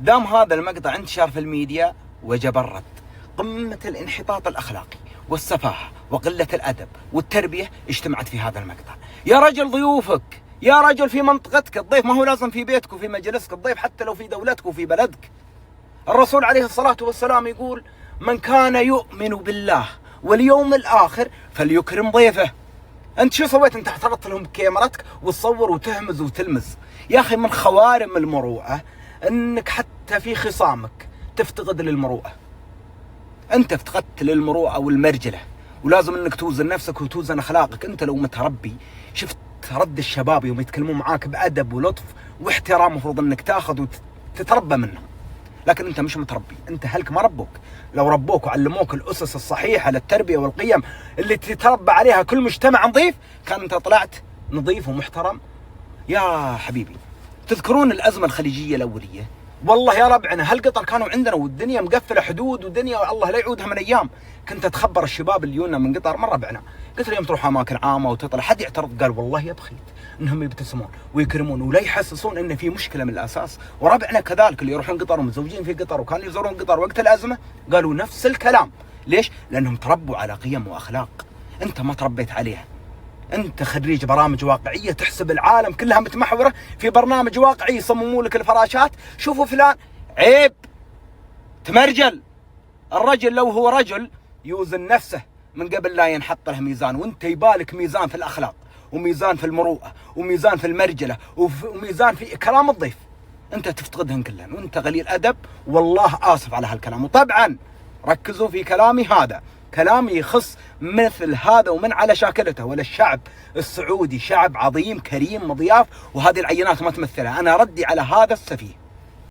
دام هذا المقطع انتشر في الميديا وجب الرد. قمة الانحطاط الأخلاقي والسفاهة وقلة الأدب والتربية اجتمعت في هذا المقطع. يا رجل ضيوفك، يا رجل في منطقتك، الضيف ما هو لازم في بيتك وفي مجلسك، الضيف حتى لو في دولتك وفي بلدك. الرسول عليه الصلاة والسلام يقول: من كان يؤمن بالله واليوم الآخر فليكرم ضيفه. أنت شو سويت؟ أنت احترت لهم كاميرتك وتصور وتهمز وتلمز. يا أخي من خوارم المروءة أنك حتى في خصامك تفتقد للمروءة. أنت افتقدت للمروءة والمرجلة، ولازم أنك توزن نفسك وتوزن أخلاقك. أنت لو متربي، شفت رد الشباب يوم يتكلمون معاك بأدب ولطف واحترام، مفروض أنك تاخذ وتتربى منهم. لكن أنت مش متربي، أنت هلك ما ربوك. لو ربوك وعلموك الأسس الصحيحة للتربية والقيم اللي تتربى عليها كل مجتمع نظيف، كان أنت طلعت نظيف ومحترم. يا حبيبي، تذكرون الأزمة الخليجية الأولية؟ والله يا ربعنا هالقطر كانوا عندنا والدنيا مقفلة حدود ودنيا الله لا يعودها من أيام. كنت أتخبر الشباب اللي يونا من قطر، من ربعنا، قلت له يوم تروح أماكن عامة وتطلع حد يعترض، قال والله يا بخيت انهم يبتسمون ويكرمون ولا يحسسون ان في مشكله من الاساس. وربعنا كذلك اللي يروحون قطر ومتزوجين في قطر وكانوا يزورون قطر وقت الازمه قالوا نفس الكلام. ليش؟ لانهم تربوا على قيم واخلاق انت ما تربيت عليها. انت خريج برامج واقعيه تحسب العالم كلها متمحوره في برنامج واقعي، يصمموا لك الفراشات. شوفوا فلان، عيب تمرجل. الرجل لو هو رجل يوزن نفسه من قبل لا ينحط له ميزان، وانت يبالك ميزان في الاخلاق وميزان في المروءة وميزان في المرجلة وميزان في إكرام الضيف. أنت تفتقدهن كلهن وأنت قليل أدب، والله آسف على هالكلام. وطبعا ركزوا في كلامي، هذا كلامي يخص مثل هذا ومن على شاكلته. ولا الشعب السعودي شعب عظيم كريم مضياف، وهذه العينات ما تمثلها. أنا ردي على هذا السفيه.